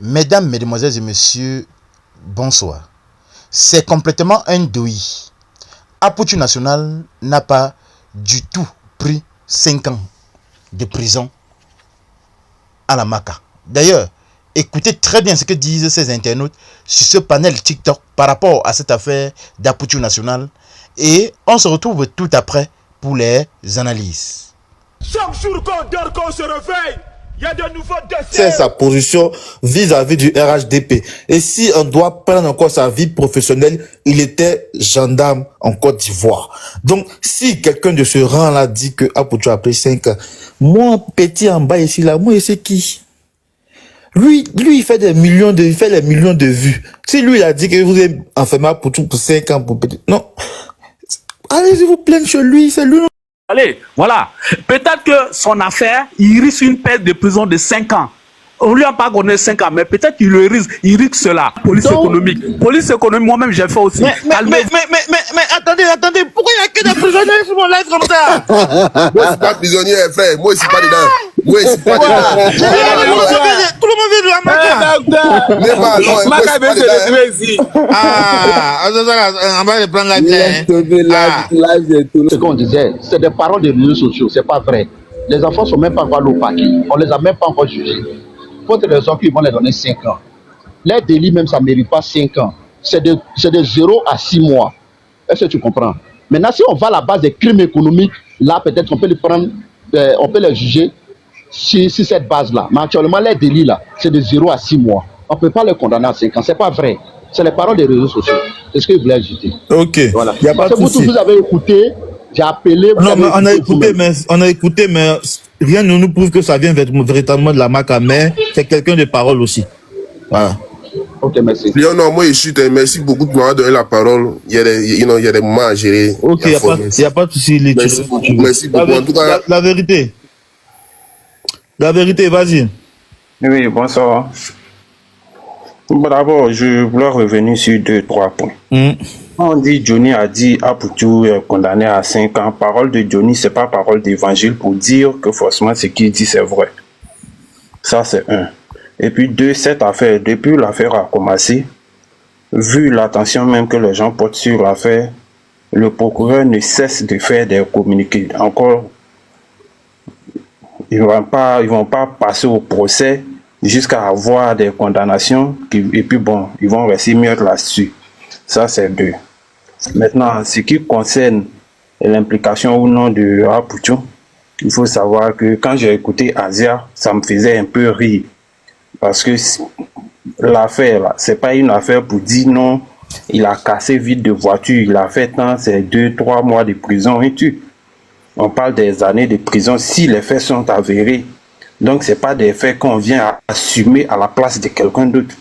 Mesdames, Mesdemoiselles et Messieurs, bonsoir. C'est complètement un deuil. Aputu National n'a pas du tout pris 5 ans de prison à la Maca. D'ailleurs, écoutez très bien ce que disent ces internautes sur ce panel TikTok par rapport à cette affaire d'Aputu National. Et on se retrouve tout après pour les analyses. Chaque jour qu'on dort, qu'on se réveille, il y a de nouveaux dossiers. C'est sa position vis-à-vis du RHDP. Et si on doit prendre encore sa vie professionnelle, il était gendarme en Côte d'Ivoire. Donc, si quelqu'un de ce rang-là dit que Aputu a pris 5 ans, moi, petit en bas ici, là, moi, c'est qui? Lui, il fait les millions de vues. Si lui, il a dit que vous êtes enfermé Aputu pour 5 ans, pour petit, non. Allez-y vous plaindre chez lui, c'est lui. Allez, voilà. Peut-être que son affaire, il risque une peine de prison de 5 ans. On lui a pas donné 5 ans, mais peut-être qu'il le risque. Il risque cela. Police économique. Police économique, moi-même, j'ai fait aussi. Mais attendez, pourquoi il n'y a que des prisonniers sur mon live comme ça? Moi, je suis pas prisonnier, frère. Moi, je suis pas dedans. Moi, je suis pas dedans. Tout le monde vient de la Maca. N'est pas long, moi, je suis pas dedans. On va reprendre la vie. Ce qu'on disait, c'est des paroles des réseaux sociaux, c'est pas vrai. Les enfants sont même pas encore au paquet, on les a même pas encore jugés. Pour des raisons qu'ils vont les donner 5 ans. Les délits même, ça ne mérite pas 5 ans. C'est de 0 à 6 mois. Est-ce que tu comprends? Maintenant, si on va à la base des crimes économiques, là, peut-être on peut les prendre, on peut les juger sur cette base-là. Mais actuellement, les délits, là, c'est de 0 à 6 mois. On ne peut pas les condamner à 5 ans. C'est pas vrai. C'est les paroles des réseaux sociaux. C'est ce que je voulais ajouter. Ok. Voilà. Il n'y a pas de souci. Vous avez écouté, j'ai appelé. Non, mais on a écouté, mais rien ne nous prouve que ça vient véritablement de la Maca, mais c'est quelqu'un de parole aussi. Voilà. Ok, merci. Non, moi, je suis. Merci beaucoup de m'avoir donné la parole. Il y a des moments à gérer. Ok, il n'y a pas de souci. Merci beaucoup. En tout cas, la vérité. La vérité, vas-y. Oui, bonsoir. D'abord, je voulais revenir sur 2-3 points. On dit Johnny a dit Aputu est condamné à 5 ans. Parole de Johnny, c'est pas parole d'évangile pour dire que forcément ce qu'il dit c'est vrai. Ça, c'est un. Et puis 2, cette affaire, depuis l'affaire a commencé, vu l'attention même que les gens portent sur l'affaire, le procureur ne cesse de faire des communiqués. Encore, ils vont pas passer au procès jusqu'à avoir des condamnations et puis bon, ils vont rester mieux là-dessus. Ça, c'est 2. Maintenant, ce qui concerne l'implication ou non de Aputu, il faut savoir que quand j'ai écouté Asia, ça me faisait un peu rire. Parce que l'affaire, là, c'est pas une affaire pour dire non, il a cassé vite de voiture, il a fait tant, c'est 2-3 mois de prison et tout. On parle des années de prison si les faits sont avérés. Donc, c'est pas des faits qu'on vient assumer à la place de quelqu'un d'autre.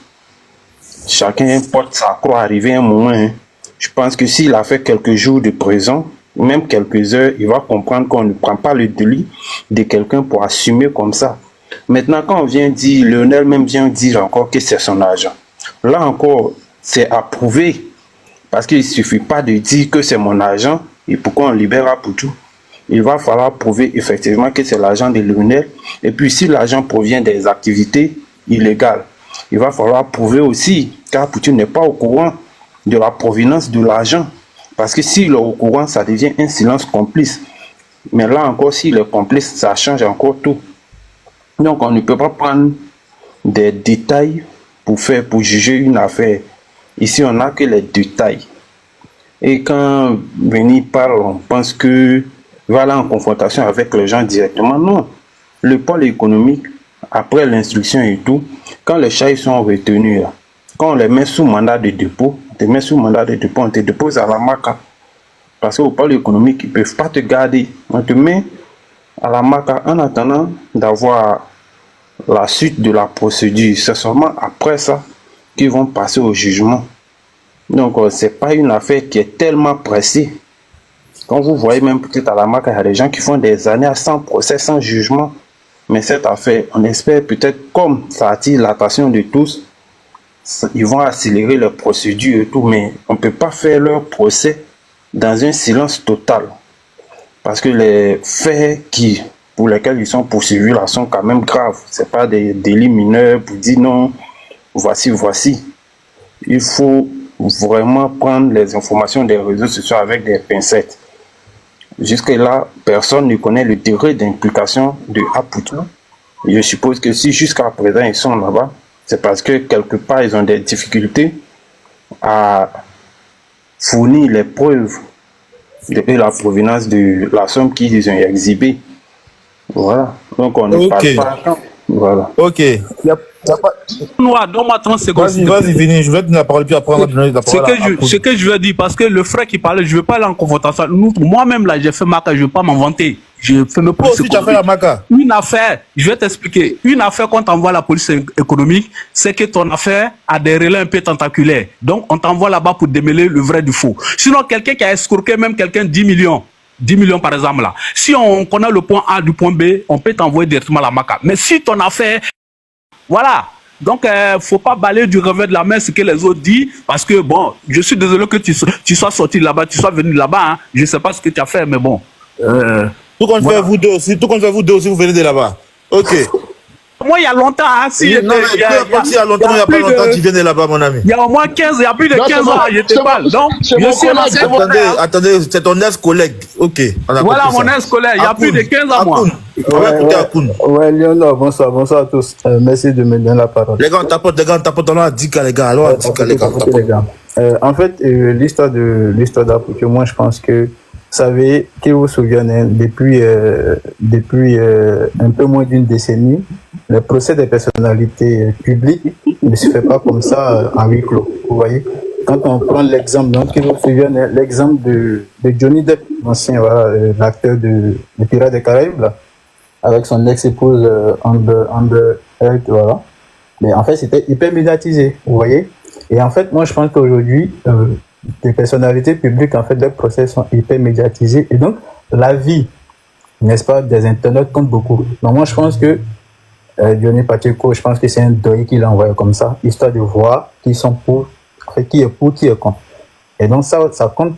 Chacun porte sa croix, arriver un moment. Hein. Je pense que s'il a fait quelques jours de prison, même quelques heures, il va comprendre qu'on ne prend pas le délit de quelqu'un pour assumer comme ça. Maintenant, quand on vient dire, Lionel même vient dire encore que c'est son argent. Là encore, c'est à prouver. Parce qu'il ne suffit pas de dire que c'est mon argent et pourquoi on libère Aputu. Il va falloir prouver effectivement que c'est l'argent de Lionel. Et puis, si l'argent provient des activités illégales, il va falloir prouver aussi qu'Aputu n'est pas au courant de la provenance de l'argent. Parce que s'il est au courant, ça devient un silence complice. Mais là encore, s'il est complice, ça change encore tout. Donc, on ne peut pas prendre des détails pour juger une affaire. Ici, on n'a que les détails. Et quand Benny parle, on pense que voilà en confrontation avec les gens directement. Non. Le pôle économique, après l'instruction et tout, quand les chats sont retenus, là, quand on les met sous mandat de dépôt, on te met sous mandat de dépôt, on te dépose à la Maca. Parce qu'au pôle économique, ils ne peuvent pas te garder. On te met à la Maca en attendant d'avoir la suite de la procédure. C'est seulement après ça qu'ils vont passer au jugement. Donc, ce n'est pas une affaire qui est tellement pressée. Quand vous voyez même peut-être à la Maca, il y a des gens qui font des années sans procès, sans jugement. Mais cette affaire, on espère peut-être, comme ça attire l'attention de tous, ils vont accélérer leurs procédures et tout, mais on ne peut pas faire leur procès dans un silence total. Parce que les faits pour lesquels ils sont poursuivis là sont quand même graves. Ce n'est pas des délits mineurs pour dire non, voici. Il faut vraiment prendre les informations des réseaux sociaux avec des pincettes. Jusque-là, personne ne connaît le degré d'implication de Aputu. Je suppose que si jusqu'à présent ils sont là-bas, c'est parce que quelque part ils ont des difficultés à fournir les preuves de la provenance de la somme qu'ils ont exhibée. Voilà. Donc on ne parle pas. Voilà. Ok. Noir, donne-moi 30 secondes. Vas-y, Vini, je vais te donner la parole, puis après on va te donner la parole. Ce que je veux dire, parce que le frère qui parlait, je ne veux pas aller en confrontation. Moi-même, là, j'ai fait Maca, je ne veux pas m'inventer. Je fais mes polices économiques. Tu as fait la Maca. Une affaire, je vais t'expliquer. Une affaire, quand on t'envoie la police économique, c'est que ton affaire a des relais un peu tentaculaires. Donc, on t'envoie là-bas pour démêler le vrai du faux. Sinon, quelqu'un qui a escroqué même quelqu'un 10 millions. 10 millions par exemple là. Si on connaît le point A du point B, on peut t'envoyer directement la Maca. Mais si ton affaire, voilà. Donc, faut pas balayer du revers de la main ce que les autres disent, parce que bon, je suis désolé que tu sois sorti là-bas, tu sois venu là-bas. Hein. Je sais pas ce que tu as fait, mais bon. Tout compte fait vous deux aussi, vous venez de là-bas. Ok. Moi, il y a longtemps, hein, si. Il y a longtemps, il n'y a pas longtemps, tu viens de là-bas, mon ami. Il y a au moins 15, il y a plus de 15 ans, j'étais mal. Donc, je suis un attendez, c'est ton ex-collègue. Ok. Voilà mon ex-collègue, il y a plus de 15 ans, moi. On va écouter Akoun. Ouais, Léonard, bonsoir à tous. Merci de me donner la parole. Les gars, on tapote, on a 10 cas, les gars. Alors, 10 cas, les gars. En fait, l'histoire d'Aputu, moi, je pense que, vous savez, qui vous souvenez, depuis un peu moins d'une décennie, le procès des personnalités publiques ne se fait pas comme ça en huis clos. Vous voyez, quand on prend l'exemple, donc, qui vous souvenez, l'exemple de Johnny Depp, ancien, voilà, l'acteur de Pirates des Caraïbes, là, avec son ex-épouse Amber Heard, voilà. Mais en fait, c'était hyper médiatisé, vous voyez. Et en fait, moi, je pense qu'aujourd'hui, les personnalités publiques, en fait, leurs procès sont hyper médiatisés. Et donc, la vie, n'est-ce pas, des internautes compte beaucoup. Donc, moi, je pense que Johnny Pacheco, je pense que c'est un deuil qu'il a envoyé comme ça, histoire de voir qui sont pour, en fait, qui est pour, qui est contre. Et donc, ça compte.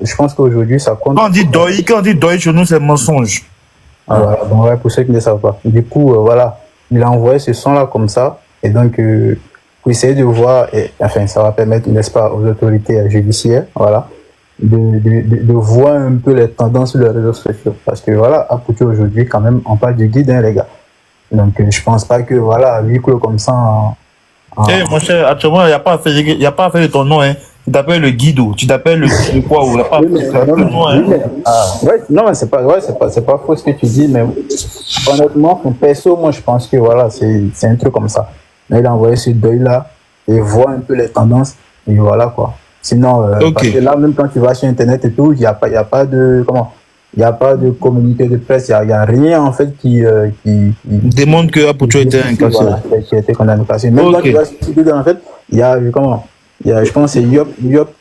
Je pense qu'aujourd'hui, ça compte. Quand on dit deuil, chez nous, c'est mensonge. Ah, voilà, donc, ouais, pour ceux qui ne savent pas. Du coup, voilà, il a envoyé ce son-là comme ça. Et donc, pour essayer de voir, et, enfin, ça va permettre, n'est-ce pas, aux autorités judiciaires, voilà, de voir un peu les tendances sur les réseaux sociaux. Parce que, voilà, Aputu aujourd'hui, quand même, on parle du guide, hein, les gars. Donc, je pense pas que, voilà, huis clos comme ça. Mon cher, actuellement, il n'y a pas à faire de ton nom, hein. Tu t'appelles le guide ou tu t'appelles le quoi ou il n'y a pas de nom, hein. Ouais, non, mais c'est pas faux ce que tu dis, mais honnêtement, perso, moi, je pense que, voilà, c'est un truc comme ça. Mais il a envoyé ce deuil-là et voit un peu les tendances, et voilà, quoi. Sinon, parce que là, même quand tu vas sur Internet et tout, il n'y a pas de communiqué de presse, il n'y a rien, en fait, qui démontre que Aputu était incarcéré. Voilà, qui a été condamné. Même quand tu vas sur Twitter, en fait, il y a, je pense que c'est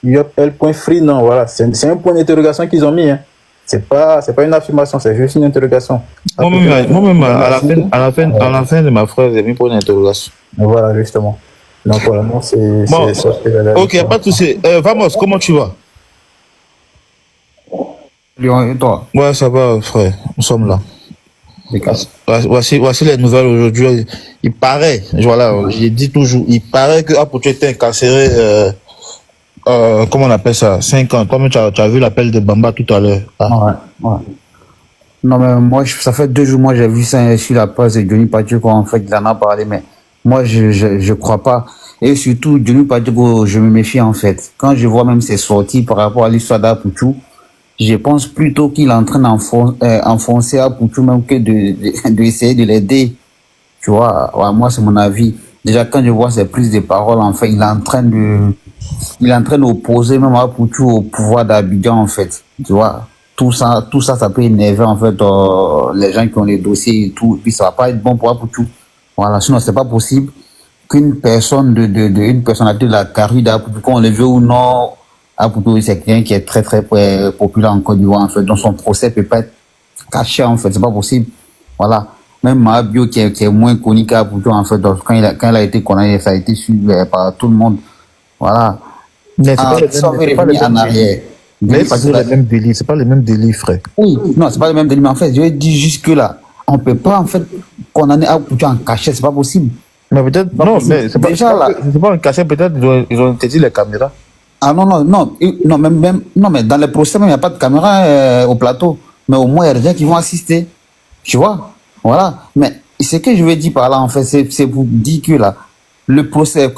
yop.free, non, voilà, c'est un point d'interrogation qu'ils ont mis, hein. C'est pas une affirmation, c'est juste une interrogation. Moi-même, à la fin de ma phrase, j'ai mis pour une interrogation. Voilà, justement. Donc, voilà, non, c'est bon, ok, pas de souci. Vamos, comment tu vas? Léon, et toi? Ouais, ça va, frère. Nous sommes là. Voici les nouvelles aujourd'hui. Il paraît, voilà, j'ai dit toujours, il paraît que Aputu était incarcéré, comment on appelle ça, 5 ans. Comme tu as vu l'appel de Bamba tout à l'heure. Ah. Ouais. Non, mais moi, ça fait 2 jours, moi, j'ai vu ça sur la page de Johnny Pacheco, en fait, il en a parlé, mais moi, je crois pas. Et surtout, Johnny Pacheco, je me méfie, en fait. Quand je vois même ses sorties par rapport à l'histoire d'Aputu, je pense plutôt qu'il est en train d'enfoncer Aputu même que d'essayer de l'aider. Tu vois, ouais, moi, c'est mon avis. Déjà, quand je vois ses prises de parole, en fait, il est en train d'opposer même Aputu au pouvoir d'Abidjan, en fait. Tu vois, tout ça, ça peut énerver, en fait, les gens qui ont les dossiers et tout. Et puis, ça va pas être bon pour Aputu. Voilà, sinon, c'est pas possible qu'une personne une personnalité de la carrière d'Aputu, qu'on le veut ou non, Aputu, c'est quelqu'un qui est très, très populaire en Côte d'Ivoire, en fait. Donc, son procès peut pas être caché, en fait. C'est pas possible. Voilà. Même Mabio, qui est moins connu qu'Aputu, en fait. Donc, quand il a été condamné, ça a été suivi par tout le monde. Voilà. Mais c'est pas le même délit. C'est pas le même délit, frère. Oui, non, c'est pas le même délit. Mais en fait, je vais dire jusque là, on peut pas, en fait, condamner Aputu en cachet. C'est pas possible. Mais peut-être, non, mais c'est pas, déjà là. c'est pas un cachet, peut-être, ils ont interdit les caméras. Ah non, non, non, non, non, mais dans les procès, il n'y a pas de caméra au plateau. Mais au moins, il y a des gens qui vont assister. Tu vois? Voilà. Mais ce que je veux dire par là, en fait, c'est pour dire que là, le procès,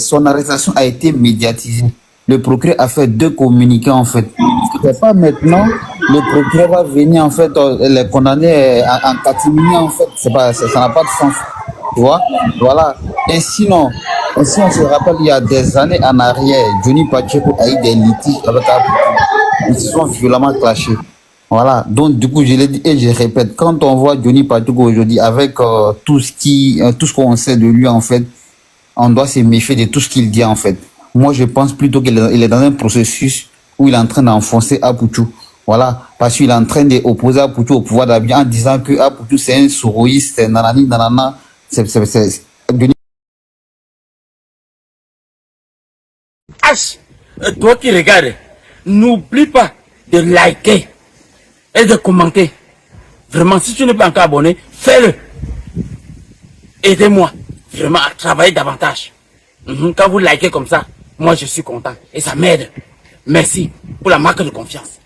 son arrestation a été médiatisée. Le procureur a fait 2 communiqués, en fait. C'est pas maintenant, le procureur va venir, en fait, les condamner en catimini, en fait. C'est pas, ça n'a pas de sens. Tu vois? Voilà. Et sinon, on se rappelle, il y a des années en arrière, Johnny Pacheco a eu des litiges avec Aputu. Ils se sont violemment clashés. Voilà. Donc, du coup, je l'ai dit et je répète, quand on voit Johnny Pacheco aujourd'hui avec tout ce qu'on sait de lui, en fait, on doit se méfier de tout ce qu'il dit, en fait. Moi, je pense plutôt qu'il est dans un processus où il est en train d'enfoncer Aputu. Voilà. Parce qu'il est en train d'opposer Aputu au pouvoir d'Abidjan en disant que Aputu, c'est un souroïste, c'est nanani, nanana. H, toi qui regardes, n'oublie pas de liker et de commenter. Vraiment, si tu n'es pas encore abonné, fais-le. Aidez-moi vraiment à travailler davantage. Quand vous likez comme ça, moi je suis content et ça m'aide. Merci pour la marque de confiance.